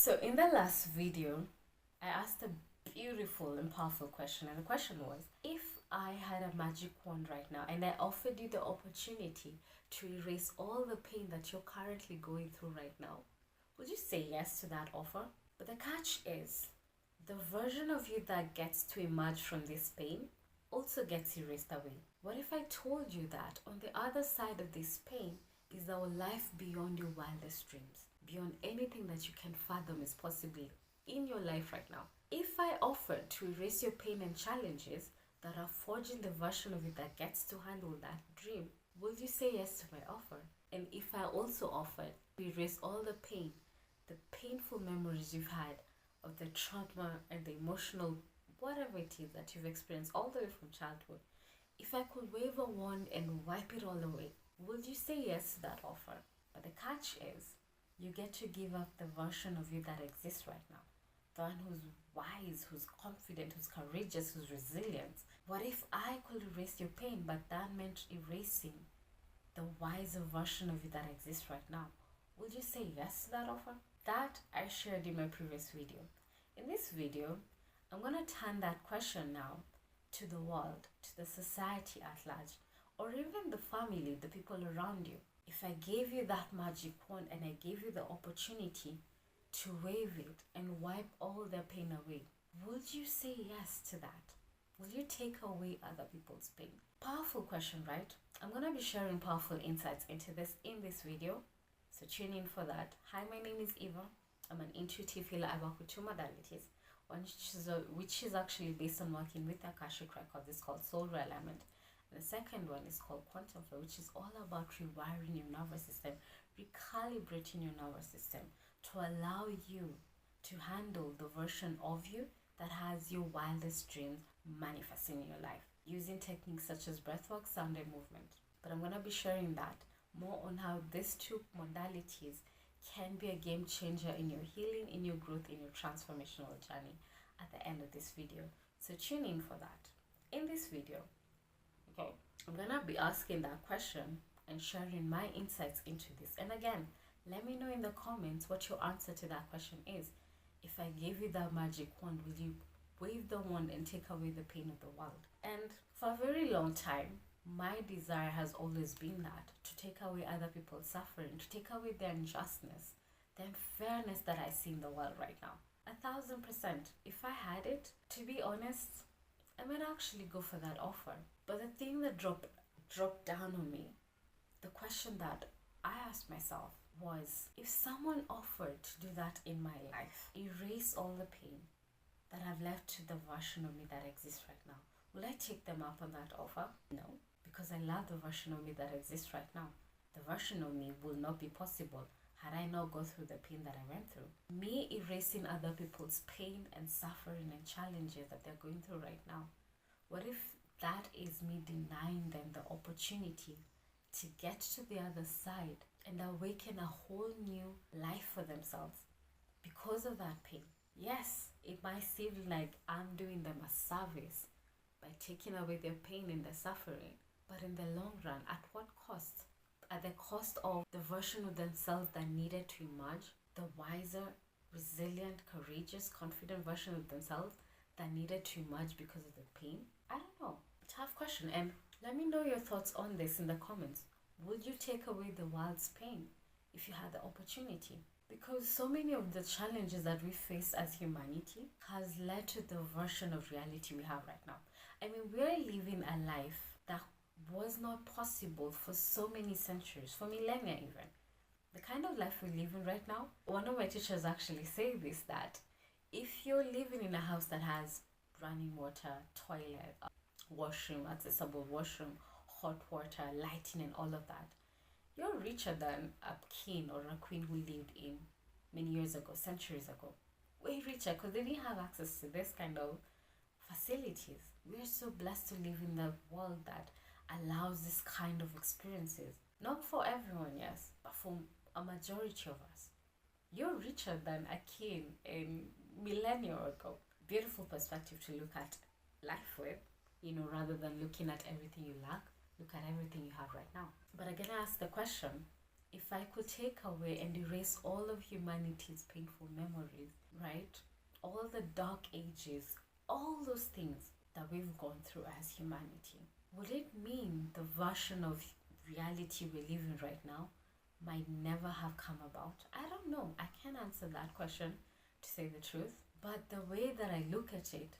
So in the last video, I asked a beautiful and powerful question, and the question was, if I had a magic wand right now and I offered you the opportunity to erase all the pain that you're currently going through right now, would you say yes to that offer? But the catch is, the version of you that gets to emerge from this pain also gets erased away. What if I told you that on the other side of this pain is our life beyond your wildest dreams, beyond anything that you can fathom is possible in your life right now? If I offered to erase your pain and challenges that are forging the version of you that gets to handle that dream, will you say yes to my offer? And if I also offered to erase all the pain, the painful memories you've had of the trauma and the emotional whatever it is that you've experienced all the way from childhood, if I could wave a wand and wipe it all away, would you say yes to that offer? But the catch is, you get to give up the version of you that exists right now. The one who's wise, who's confident, who's courageous, who's resilient. What if I could erase your pain, but that meant erasing the wiser version of you that exists right now? Would you say yes to that offer? That I shared in my previous video. In this video, I'm going to turn that question now to the world, to the society at large, or even the family, the people around you. If I gave you that magic wand and I gave you the opportunity to wave it and wipe all their pain away, would you say yes to that? Will you take away other people's pain? Powerful question, right? I'm going to be sharing powerful insights into this in this video, so tune in for that. Hi, my name is Eva. I'm an intuitive healer. I work with two modalities, which is actually based on working with Akashic records. It's called soul realignment. And the second one is called quantum flow, which is all about rewiring your nervous system, recalibrating your nervous system to allow you to handle the version of you that has your wildest dreams manifesting in your life, using techniques such as breathwork, sound, and movement. But I'm going to be sharing that more on how these two modalities can be a game changer in your healing, in your growth, in your transformational journey at the end of this video. So tune in for that. In this video, okay, I'm going to be asking that question and sharing my insights into this. And again, let me know in the comments what your answer to that question is. If I gave you that magic wand, will you wave the wand and take away the pain of the world? And for a very long time, my desire has always been that, to take away other people's suffering, to take away the injustice, the unfairness that I see in the world right now. 1000%. If I had it, to be honest, I might actually go for that offer. But the thing that dropped down on me, the question that I asked myself was, if someone offered to do that in my life, erase all the pain that I've left to the version of me that exists right now, will I take them up on that offer? No, because I love the version of me that exists right now. The version of me will not be possible had I not gone through the pain that I went through. Me erasing other people's pain and suffering and challenges that they're going through right now. What if that is me denying them the opportunity to get to the other side and awaken a whole new life for themselves because of that pain? Yes, it might seem like I'm doing them a service by taking away their pain and their suffering, but in the long run, at what cost? At the cost of the version of themselves that needed to emerge, the wiser, resilient, courageous, confident version of themselves that needed to emerge because of the pain? I don't know. Tough question. And let me know your thoughts on this in the comments. Would you take away the world's pain if you had the opportunity? Because so many of the challenges that we face as humanity has led to the version of reality we have right now. I mean, we're living a life that was not possible for so many centuries, for millennia even. The kind of life we live in right now, one of my teachers actually say this, that if you're living in a house that has running water, toilet, washroom, accessible washroom, hot water, lighting, and all of that, you're richer than a king or a queen who lived in many years ago, centuries ago. Way richer, because they didn't have access to this kind of facilities. We're so blessed to live in the world that allows this kind of experiences. Not for everyone, yes, but for a majority of us. You're richer than a king in millennia ago. Beautiful perspective to look at life with, rather than looking at everything you lack. Look at everything you have right now. But again, I ask the question, if I could take away and erase all of humanity's painful memories, right? All the dark ages, all those things that we've gone through as humanity, would it mean the version of reality we live in right now might never have come about? I don't know. I can't answer that question, to say the truth. But the way that I look at it,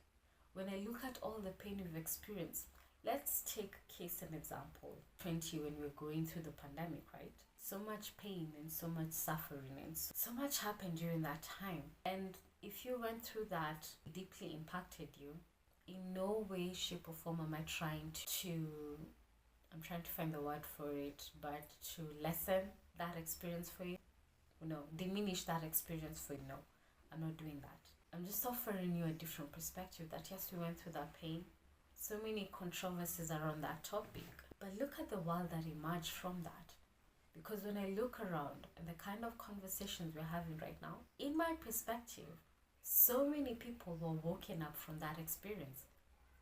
when I look at all the pain we've experienced, let's take case an example. 20, when we were going through the pandemic, right? So much pain and so much suffering and so much happened during that time. And if you went through that, it deeply impacted you. In no way, shape or form am I trying to, I'm trying to find the word for it, but to lessen that experience for you. No, diminish that experience for you. No, I'm not doing that. I'm just offering you a different perspective that yes, we went through that pain. So many controversies around that topic. But look at the world that emerged from that. Because when I look around and the kind of conversations we're having right now, in my perspective, so many people were woken up from that experience.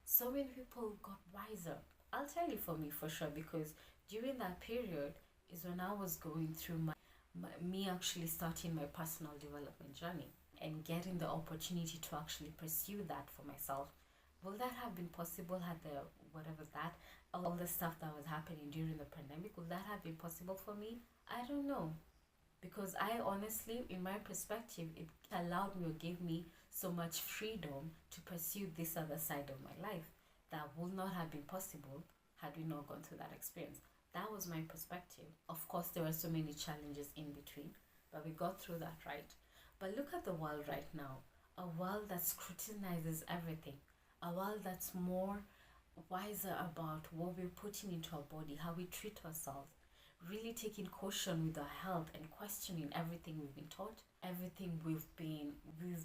So many people got wiser. I'll tell you for me for sure, because during that period is when I was going through me actually starting my personal development journey and getting the opportunity to actually pursue that for myself. Will that have been possible had the whatever that all the stuff that was happening during the pandemic, would that have been possible for me? I don't know, because I honestly, in my perspective, it allowed me or gave me so much freedom to pursue this other side of my life that would not have been possible had we not gone through that experience. That was my perspective. Of course, there were so many challenges in between, but we got through that, right? But look at the world right now, a world that scrutinizes everything, a world that's more wiser about what we're putting into our body, how we treat ourselves, really taking caution with our health and questioning everything we've been taught, everything we've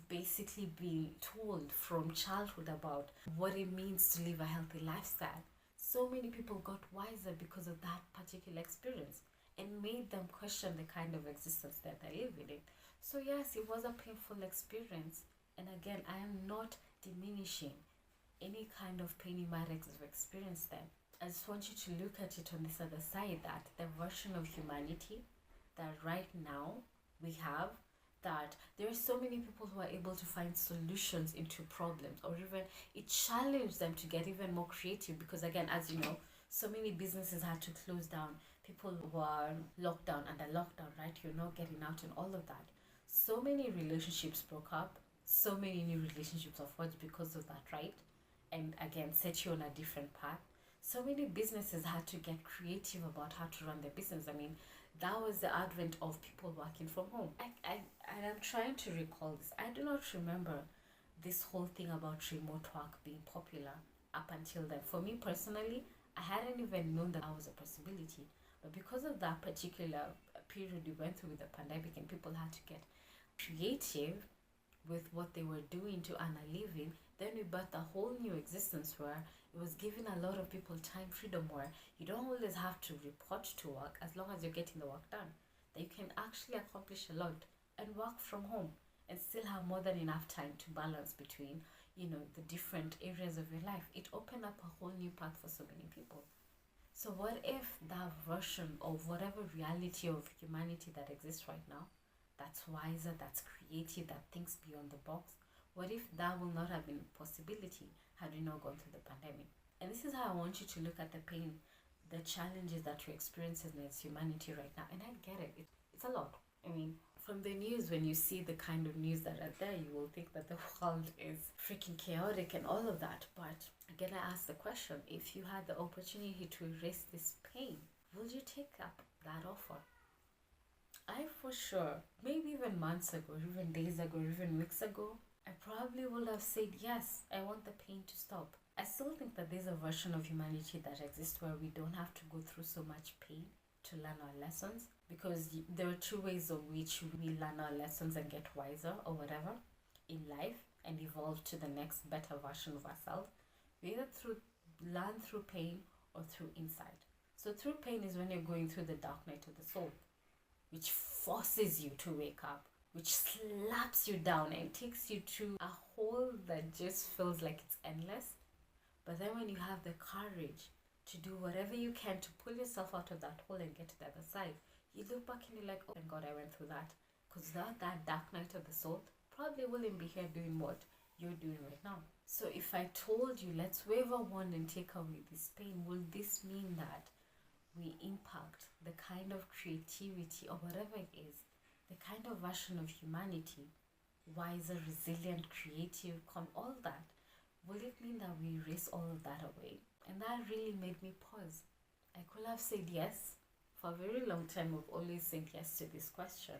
basically been told from childhood about what it means to live a healthy lifestyle. So many people got wiser because of that particular experience and made them question the kind of existence that they live in. So yes, it was a painful experience, and again, I am not diminishing any kind of pain you might have experienced then. I just want you to look at it on this other side, that the version of humanity that right now we have, that there are so many people who are able to find solutions into problems, or even it challenged them to get even more creative, because again, as you know, so many businesses had to close down, people were locked down under lockdown, right? You're not getting out and all of that. So many relationships broke up, so many new relationships are forged because of that, right? And again, set you on a different path. So many businesses had to get creative about how to run their business. I mean, that was the advent of people working from home. I'm trying to recall this. I do not remember this whole thing about remote work being popular up until then. For me personally, I hadn't even known that was a possibility. But because of that particular period we went through with the pandemic, and people had to get creative with what they were doing to earn a living, then we birthed a whole new existence where it was giving a lot of people time freedom, where you don't always have to report to work as long as you're getting the work done. That you can actually accomplish a lot and work from home and still have more than enough time to balance between, the different areas of your life. It opened up a whole new path for so many people. So what if that version of whatever reality of humanity that exists right now, that's wiser, that's creative, that thinks beyond the box, what if that will not have been a possibility had we not gone through the pandemic? And this is how I want you to look at the pain, the challenges that we're experiencing as humanity right now. And I get it. It's a lot. I mean, from the news, when you see the kind of news that are there, you will think that the world is freaking chaotic and all of that. But again, I ask the question, if you had the opportunity to erase this pain, would you take up that offer? I for sure, maybe even months ago, even days ago, even weeks ago, I probably would have said, yes, I want the pain to stop. I still think that there's a version of humanity that exists where we don't have to go through so much pain to learn our lessons, because there are two ways of which we learn our lessons and get wiser or whatever in life and evolve to the next better version of ourselves. We either learn through pain or through insight. So through pain is when you're going through the dark night of the soul, which forces you to wake up, which slaps you down and takes you to a hole that just feels like it's endless. But then when you have the courage to do whatever you can to pull yourself out of that hole and get to the other side, you look back and you're like, oh thank God I went through that. Because without that dark night of the soul, probably wouldn't be here doing what you're doing right now. So if I told you, let's wave a wand and take away this pain, will this mean that we impact the kind of creativity or whatever it is, the kind of version of humanity, wiser, resilient, creative, all that? Will it mean that we erase all of that away? And that really made me pause. I could have said yes. For a very long time, I've always said yes to this question.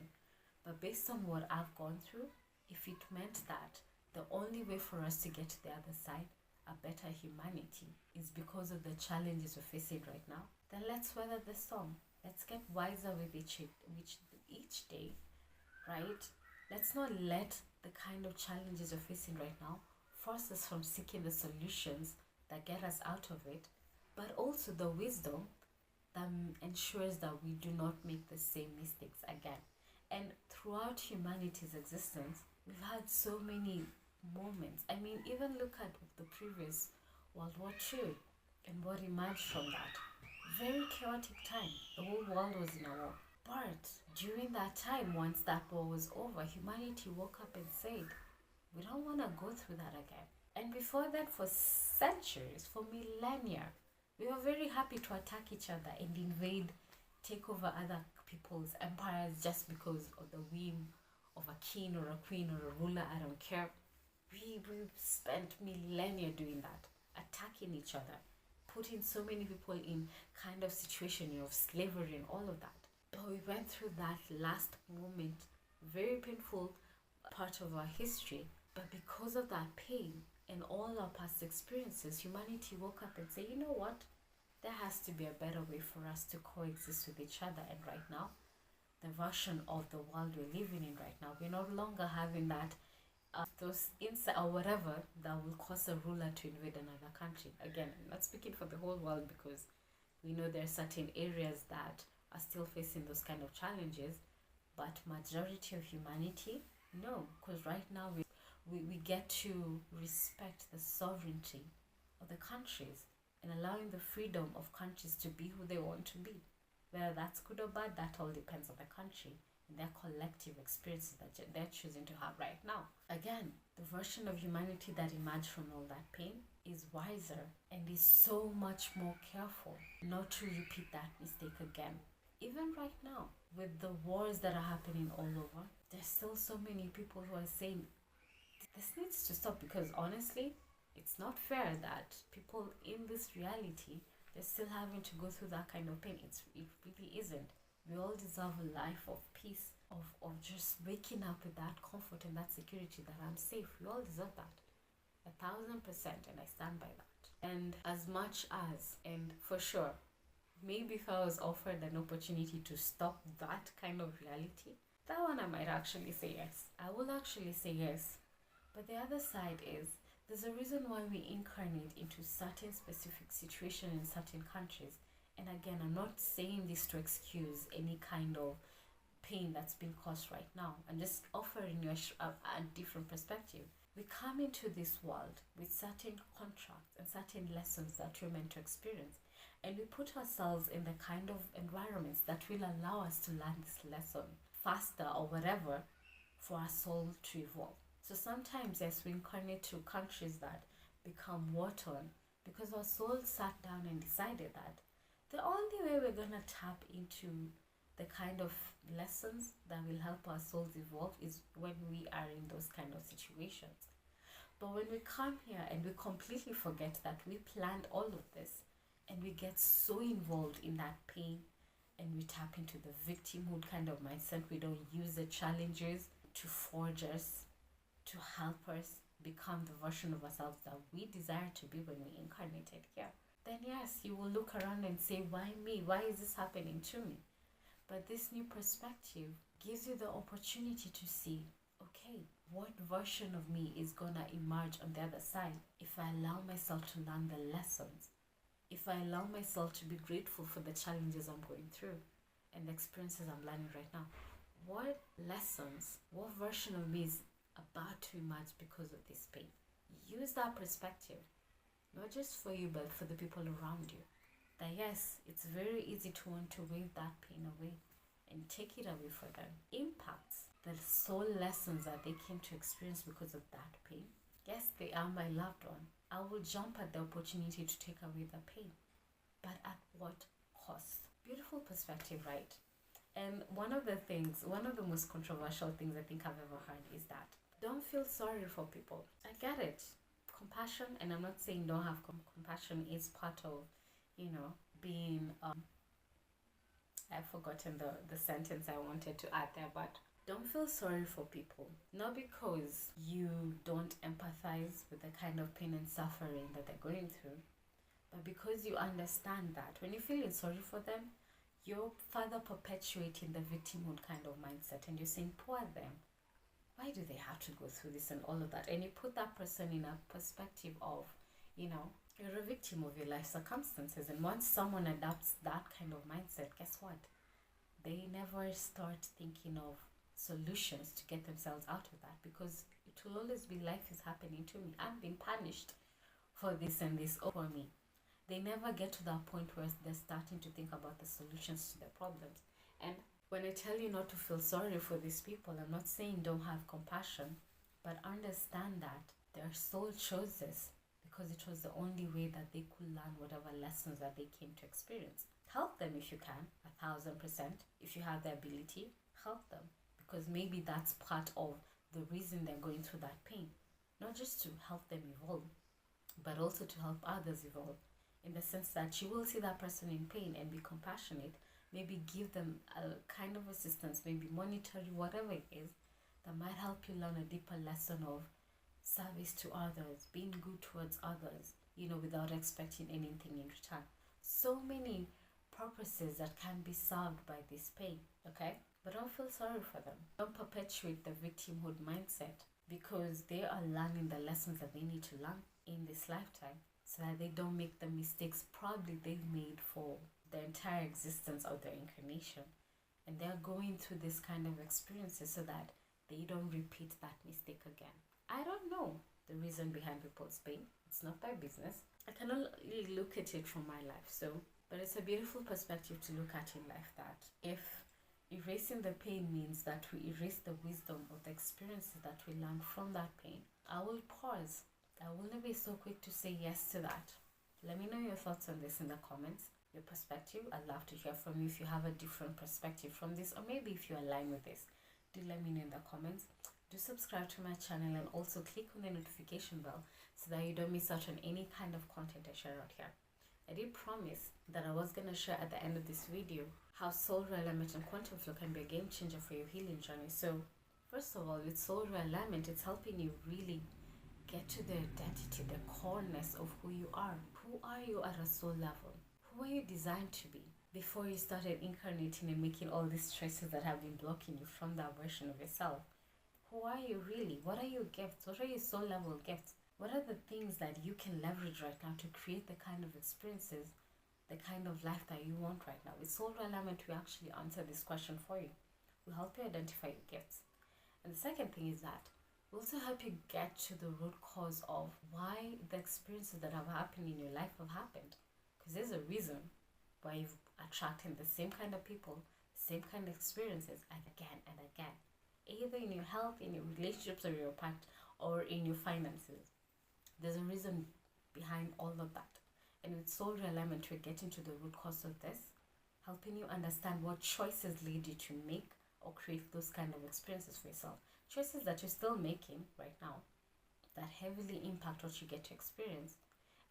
But based on what I've gone through, if it meant that the only way for us to get to the other side, a better humanity, is because of the challenges we're facing right now, then let's weather the storm. Let's get wiser with each day, right? Let's not let the kind of challenges we're facing right now force us from seeking the solutions that get us out of it, but also the wisdom that ensures that we do not make the same mistakes again. And throughout humanity's existence, we've had so many moments. I mean, even look at the previous World War II and what emerged from that. Very chaotic time. The whole world was in a war. But during that time, once that war was over, humanity woke up and said, we don't want to go through that again. And before that, for centuries, for millennia, we were very happy to attack each other and invade, take over other people's empires just because of the whim of a king or a queen or a ruler. I don't care. We spent millennia doing that, attacking each other, putting so many people in kind of situation of slavery and all of that. But we went through that last moment, very painful part of our history. But because of that pain and all our past experiences, humanity woke up and said, you know what? There has to be a better way for us to coexist with each other. And right now, the version of the world we're living in right now, we're no longer having that those insight or whatever that will cause a ruler to invade another country. Again, I'm not speaking for the whole world because we know there are certain areas that are still facing those kind of challenges, but majority of humanity, no, because right now we get to respect the sovereignty of the countries and allowing the freedom of countries to be who they want to be. Whether that's good or bad, that all depends on the country and their collective experiences that they're choosing to have right now. Again, the version of humanity that emerged from all that pain is wiser and is so much more careful not to repeat that mistake again. Even right now, with the wars that are happening all over, there's still so many people who are saying, this needs to stop, because honestly, it's not fair that people in this reality, they're still having to go through that kind of pain. It really isn't. We all deserve a life of peace, of just waking up with that comfort and that security that I'm safe. We all deserve that. 1,000%, and I stand by that. And as much as, and for sure, maybe if I was offered an opportunity to stop that kind of reality, that one I might actually say yes. I will actually say yes. But the other side is, there's a reason why we incarnate into certain specific situations in certain countries. And again, I'm not saying this to excuse any kind of pain that's been caused right now. I'm just offering you a different perspective. We come into this world with certain contracts and certain lessons that we're meant to experience. And we put ourselves in the kind of environments that will allow us to learn this lesson faster or whatever for our soul to evolve. So sometimes, yes, we incarnate to countries that become war-torn because our soul sat down and decided that the only way we're going to tap into the kind of lessons that will help our souls evolve is when we are in those kind of situations. But when we come here and we completely forget that we planned all of this and we get so involved in that pain and we tap into the victimhood kind of mindset, we don't use the challenges to forge us, to help us become the version of ourselves that we desire to be when we incarnated here, then yes, you will look around and say, why me? Why is this happening to me? But this new perspective gives you the opportunity to see, okay, what version of me is gonna emerge on the other side if I allow myself to learn the lessons, if I allow myself to be grateful for the challenges I'm going through and the experiences I'm learning right now. What lessons, what version of me is about to emerge because of this pain? Use that perspective, not just for you, but for the people around you. That yes, it's very easy to want to wave that pain away. and take it away for them impacts the soul lessons that they came to experience because of that pain. Yes, they are my loved one. I will jump at the opportunity to take away the pain. But at what cost? Beautiful perspective, right? And one of the most controversial things I think I've ever heard is that don't feel sorry for people. I get it. Compassion, and I'm not saying don't have compassion, is part of, being, I've forgotten the sentence I wanted to add there, but don't feel sorry for people. Not because you don't empathize with the kind of pain and suffering that they're going through, but because you understand that when you're feeling sorry for them, you're further perpetuating the victimhood kind of mindset, and you're saying, poor them. Why do they have to go through this and all of that? And you put that person in a perspective of, you're a victim of your life circumstances. And once someone adopts that kind of mindset, guess what? They never start thinking of solutions to get themselves out of that, because it will always be life is happening to me. I'm being punished for this and this over me. They never get to that point where they're starting to think about the solutions to their problems. And when I tell you not to feel sorry for these people, I'm not saying don't have compassion, but understand that their soul chose this because it was the only way that they could learn whatever lessons that they came to experience. Help them if you can, 1,000%. If you have the ability, help them, because maybe that's part of the reason they're going through that pain. Not just to help them evolve, but also to help others evolve, in the sense that you will see that person in pain and be compassionate, maybe give them a kind of assistance, maybe monetary, whatever it is, that might help you learn a deeper lesson of service to others, being good towards others, without expecting anything in return. So many purposes that can be served by this pain, okay? But don't feel sorry for them. Don't perpetuate the victimhood mindset, because they are learning the lessons that they need to learn in this lifetime, so that they don't make the mistakes probably they've made for the entire existence of their incarnation. And they're going through this kind of experiences so that they don't repeat that mistake again. I don't know the reason behind people's pain. It's not my business. I can only look at it from my life. But it's a beautiful perspective to look at in life, that if erasing the pain means that we erase the wisdom of the experiences that we learn from that pain, I will pause. I will not be so quick to say yes to that. Let me know your thoughts on this in the comments, your perspective. I'd love to hear from you if you have a different perspective from this, or maybe if you align with this. Do let me know in the comments. Do subscribe to my channel, and also click on the notification bell so that you don't miss out on any kind of content I share out here. I did promise that I was going to share at the end of this video how soul realignment and quantum flow can be a game changer for your healing journey. So first of all, with soul realignment, it's helping you really get to the identity, the coreness of who you are. Who are you at a soul level? Who are you designed to be before you started incarnating and making all these choices that have been blocking you from that version of yourself? Who are you really? What are your gifts? What are your soul level gifts? What are the things that you can leverage right now to create the kind of experiences, the kind of life that you want right now? With soul alignment, we actually answer this question for you. We'll help you identify your gifts. And the second thing is that we'll also help you get to the root cause of why the experiences that have happened in your life have happened. Because there's a reason why you've attracted the same kind of people, same kind of experiences again and again. Either in your health, in your relationships, or your pact, or in your finances. There's a reason behind all of that. And with soul realignment, we're getting to the root cause of this, helping you understand what choices lead you to make or create those kind of experiences for yourself. Choices that you're still making right now that heavily impact what you get to experience.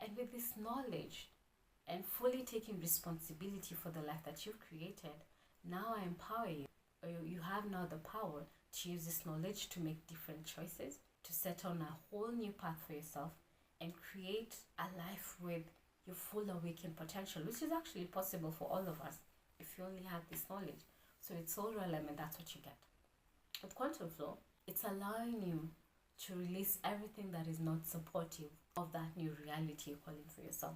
And with this knowledge and fully taking responsibility for the life that you've created, now I empower you, or you have now the power to use this knowledge to make different choices, to set on a whole new path for yourself, and create a life with your full awakened potential, which is actually possible for all of us if you only have this knowledge. So with soul alignment, that's what you get. With quantum flow, it's allowing you to release everything that is not supportive of that new reality you're calling for yourself.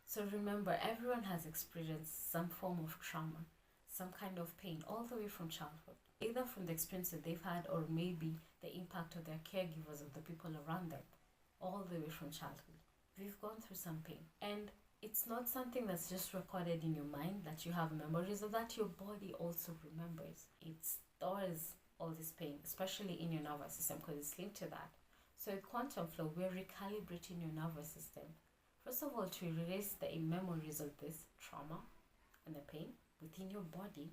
So remember, everyone has experienced some form of trauma, some kind of pain, all the way from childhood, either from the experiences they've had, or maybe the impact of their caregivers or the people around them, all the way from childhood. We've gone through some pain, and it's not something that's just recorded in your mind that you have memories of, that your body also remembers. It stores all this pain, especially in your nervous system, because it's linked to that. So with quantum flow, we're recalibrating your nervous system. First of all, to erase the memories of this trauma and the pain within your body,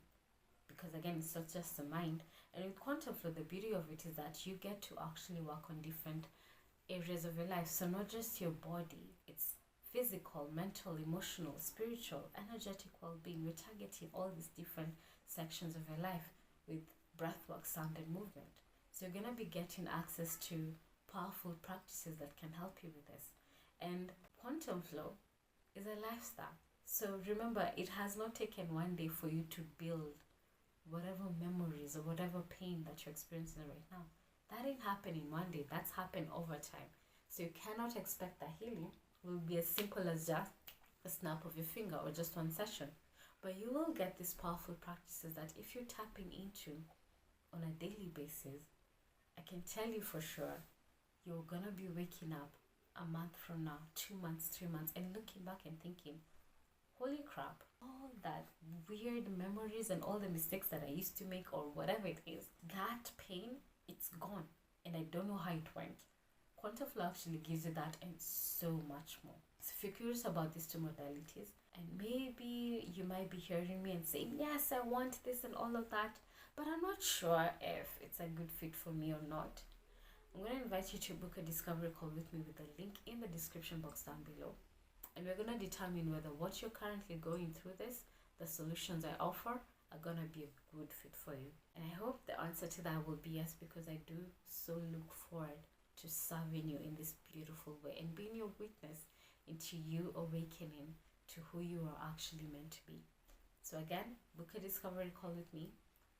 because again, it's not just the mind. And with quantum flow, the beauty of it is that you get to actually work on different areas of your life. So not just your body, it's physical, mental, emotional, spiritual, energetic well-being. We're targeting all these different sections of your life with breathwork, sound, and movement. So you're gonna be getting access to powerful practices that can help you with this. And quantum flow is a lifestyle. So remember, it has not taken one day for you to build whatever memories or whatever pain that you're experiencing right now. That didn't happen in one day. That's happened over time. So you cannot expect that healing will be as simple as just a snap of your finger or just one session. But you will get these powerful practices that if you're tapping into on a daily basis, I can tell you for sure, you're gonna be waking up a month from now, 2 months, 3 months, and looking back and thinking, holy crap, all that weird memories and all the mistakes that I used to make or whatever it is, that pain, it's gone. And I don't know how it went. Quantum flow actually gives you that and so much more. So if you're curious about these two modalities, and maybe you might be hearing me and saying, yes, I want this and all of that, but I'm not sure if it's a good fit for me or not, I'm going to invite you to book a discovery call with me with the link in the description box down below. And we're going to determine whether what you're currently going through this, the solutions I offer, are going to be a good fit for you. And I hope the answer to that will be yes, because I do so look forward to serving you in this beautiful way and being your witness into you awakening to who you are actually meant to be. So again, book a discovery call with me.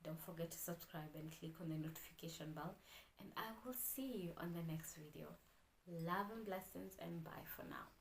Don't forget to subscribe and click on the notification bell. And I will see you on the next video. Love and blessings, and bye for now.